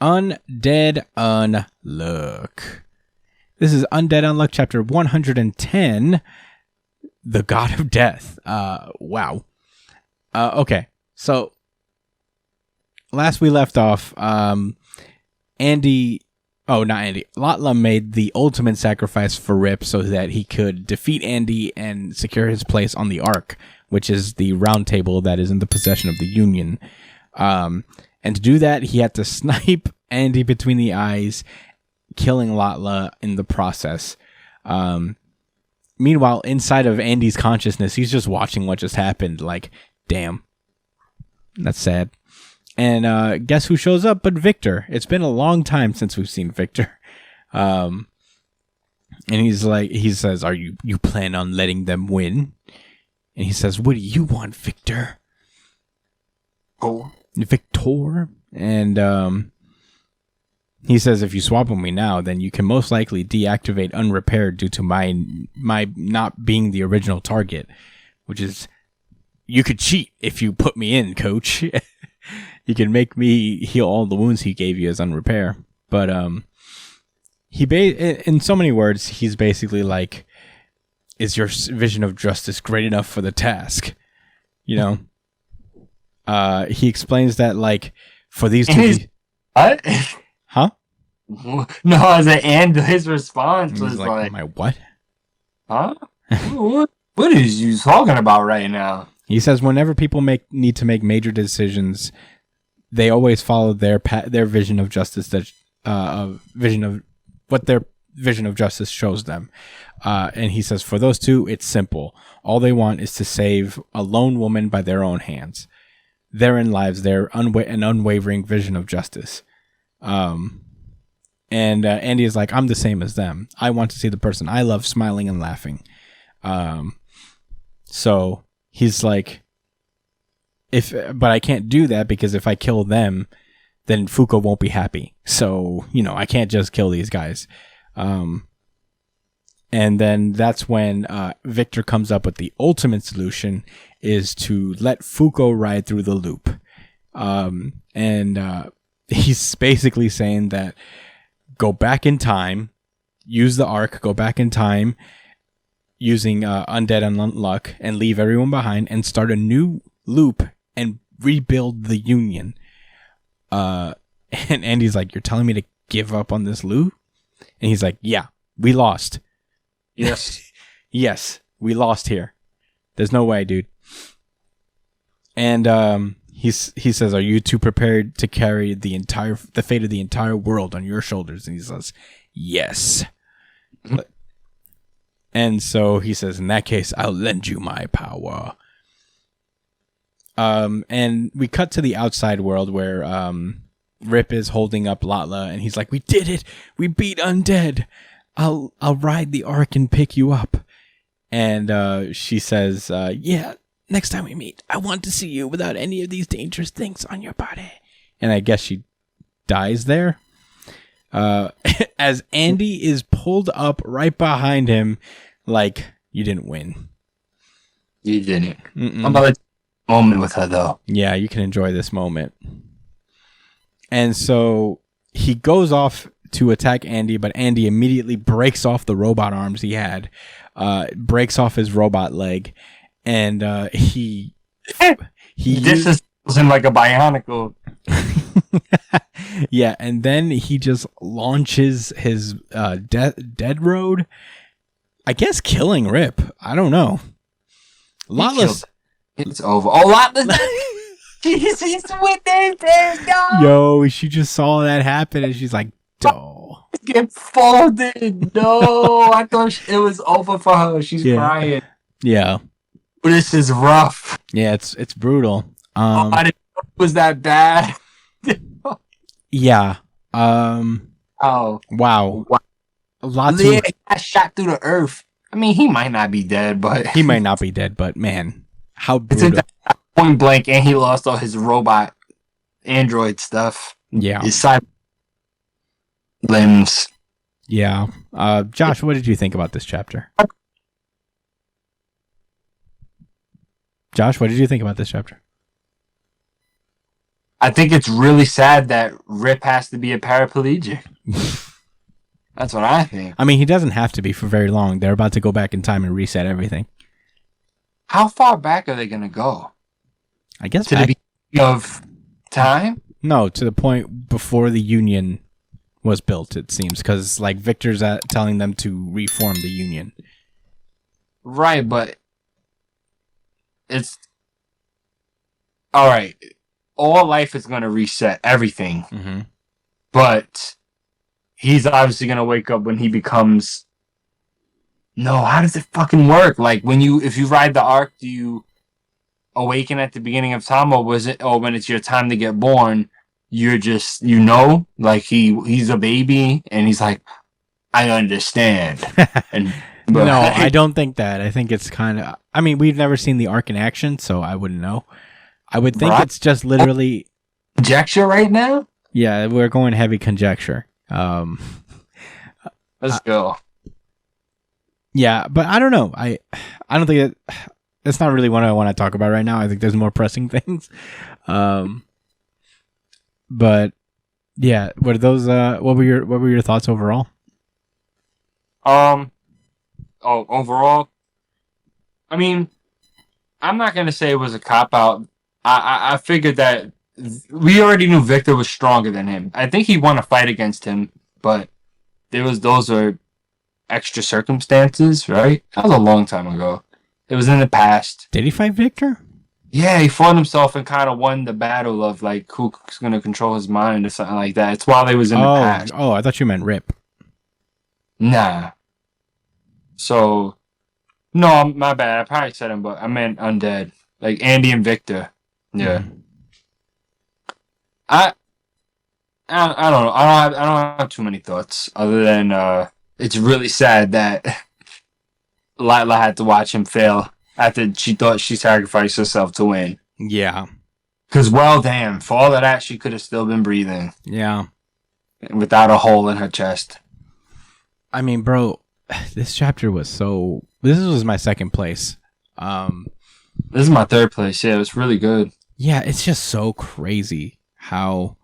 Undead Unluck. This is Undead Unluck chapter 110, The God of Death. Wow. Okay, so last we left off, Latla made the ultimate sacrifice for Rip so that he could defeat Andy and secure his place on the Ark, which is the round table that is in the possession of the Union. And to do that, he had to snipe Andy between the eyes, killing Latla in the process. Meanwhile, inside of Andy's consciousness, he's just watching what just happened. Like, damn, that's sad. And guess who shows up but Victor? It's been a long time since we've seen Victor. And he says, "Are you plan on letting them win?" And he says, "What do you want, Victor?" Oh. Victor. And he says, "If you swap with me now, then you can most likely deactivate unrepaired due to my not being the original target, which is, you could cheat if you put me in, coach. You can make me heal all the wounds he gave you as unrepair." But in so many words, he's basically like, "Is your vision of justice great enough for the task?" You know. He explains that, like, for these two... What? Huh? No, I was like, and his response was like... My what? Huh? What is you talking about right now? He says whenever people need to make major decisions, they always follow their vision of justice, vision of what their vision of justice shows them. And he says for those two, it's simple. All they want is to save a lone woman by their own hands. Therein lies their an unwavering vision of justice. And Andy is like, "I'm the same as them. I want to see the person I love smiling and laughing." So he's like, but I can't do that because if I kill them, then Fuko won't be happy. So, I can't just kill these guys. And then that's when Victor comes up with the ultimate solution, is to let Fuko ride through the loop. And he's basically saying that go back in time, use the Ark, go back in time using Undead Unluck and leave everyone behind and start a new loop and rebuild the Union. And Andy's like, "You're telling me to give up on this loop?" And he's like, "Yeah, we lost." Yes. Yes, we lost here. There's no way, dude. And he says, "Are you two prepared to carry the fate of the entire world on your shoulders?" And he says, "Yes." Mm-hmm. And so he says, "In that case, I'll lend you my power." And we cut to the outside world where Rip is holding up Latla, and he's like, "We did it! We beat Undead! I'll ride the Ark and pick you up." And she says, "Yeah, next time we meet, I want to see you without any of these dangerous things on your body." And I guess she dies there. As Andy is pulled up right behind him, like, "You didn't win. You didn't." I'm about to moment with her, though. Yeah, you can enjoy this moment. And so he goes off to attack Andy, but Andy immediately breaks off the robot arms he had, breaks off his robot leg, and he disassembles him like a bionicle. Yeah, and then he just launches his dead road, I guess, killing Rip. I don't know. Latla's... It's over. Oh, Latla's... He's with there, no! Yo, she just saw that happen, and she's like, "Oh, get folded." No, I thought it was over for her. She's crying. Yeah. This is rough. Yeah, it's brutal. I didn't know it was that bad. Yeah. Oh. Wow. Lots of... got shot through the earth. I mean, he might not be dead, but... He might not be dead, but man, how brutal. It's point blank, and he lost all his robot android stuff. Yeah. His cyber limbs. Yeah. Josh, what did you think about this chapter? I think it's really sad that Rip has to be a paraplegic. That's what I think. I mean, he doesn't have to be for very long. They're about to go back in time and reset everything. How far back are they going to go? I guess to the beginning of time? No, to the point before the Union was built, it seems. Because, like, Victor's telling them to reform the Union. Right, but it's... Alright, all life is going to reset everything. Mm-hmm. But he's obviously going to wake up when he becomes... No, how does it fucking work? Like, if you ride the Ark, do you awaken at the beginning of time, or when it's your time to get born, you're just, like he's a baby, and he's like, I understand. No, I don't think that. I think it's kind of... I mean, we've never seen the Ark in action, so I wouldn't know. I would think it's just literally... Conjecture right now? Yeah, we're going heavy conjecture. Let's go. Yeah, but I don't know. I don't think it's not really what I want to talk about right now. I think there's more pressing things. But yeah, what were your thoughts overall? Overall, I mean, I'm not gonna say it was a cop out. I figured that we already knew Victor was stronger than him. I think he won a fight against him, but those are extra circumstances, right? That was a long time ago. It was in the past. Did he fight Victor? Yeah, he fought himself and kind of won the battle of like who's gonna control his mind or something like that. It's while they was in the past. Oh, I thought you meant Rip. Nah. So, no, my bad. I probably said him, but I meant Undead, like Andy and Victor. Yeah. Mm-hmm. I don't know. I don't have too many thoughts other than it's really sad that Lila had to watch him fail after she thought she sacrificed herself to win. Yeah. Because, well, damn, for all of that, she could have still been breathing. Yeah. Without a hole in her chest. I mean, bro, this chapter was so... This was my second place. This is my third place. Yeah, it was really good. Yeah, it's just so crazy how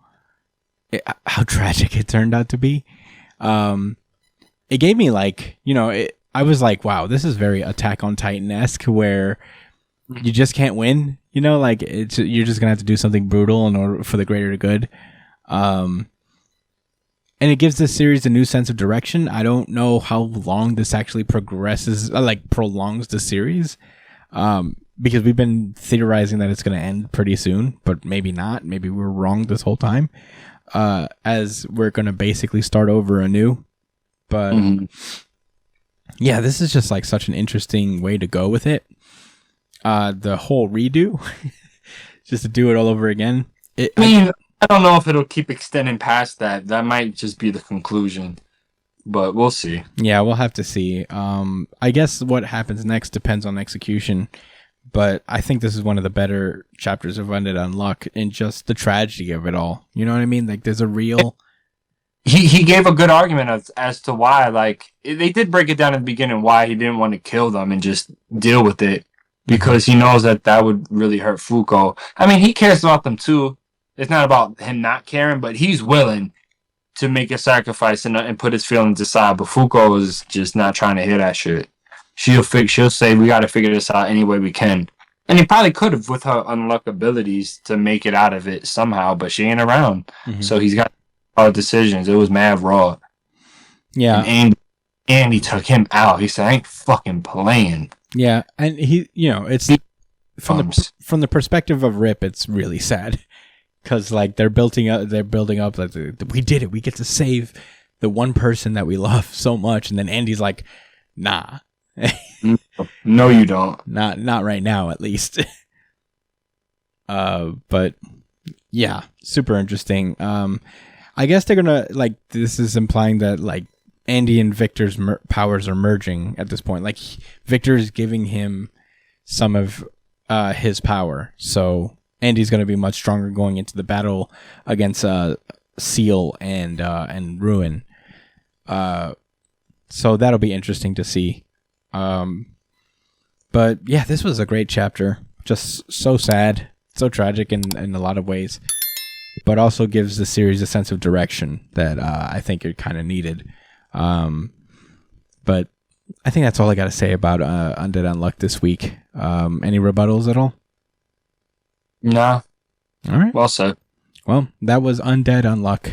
tragic it turned out to be. It gave me like, I was like, wow, this is very Attack on Titan-esque, where you just can't win. Like you're just gonna have to do something brutal in order for the greater good. And it gives this series a new sense of direction. I don't know how long this actually prolongs the series. Because we've been theorizing that it's going to end pretty soon, but maybe not. Maybe we're wrong this whole time. As we're going to basically start over anew. But yeah, this is just like such an interesting way to go with it. The whole redo, just to do it all over again. I don't know if it'll keep extending past that. That might just be the conclusion, but we'll see. Yeah, we'll have to see. I guess what happens next depends on execution. But I think this is one of the better chapters of Undead Unluck in just the tragedy of it all. You know what I mean? Like, there's a real... He gave a good argument as to why, like, they did break it down in the beginning why he didn't want to kill them and just deal with it. Because he knows that would really hurt Fuko. I mean, he cares about them too. It's not about him not caring, but he's willing to make a sacrifice and put his feelings aside. But Fuko is just not trying to hear that shit. She'll say, we got to figure this out any way we can. And he probably could have with her unluck abilities to make it out of it somehow, but she ain't around. Mm-hmm. So he's got hard decisions. It was mad raw. Yeah. And Andy took him out. He said, I ain't fucking playing. Yeah. And he, it's from the perspective of Rip, it's really sad. Because, like, they're building up, like, we did it. We get to save the one person that we love so much. And then Andy's like, nah. No, you don't. Not right now, at least. But yeah, super interesting. I guess they're gonna this is implying that like Andy and Victor's powers are merging at this point. Like Victor is giving him some of his power, so Andy's gonna be much stronger going into the battle against Seal and Ruin. So that'll be interesting to see. But yeah, this was a great chapter. Just so sad, so tragic in a lot of ways. but also gives the series a sense of direction that I think it kind of needed. But I think that's all I got to say about Undead Unluck this week. Any rebuttals at all? No. All right. Well said. Well, that was Undead Unluck.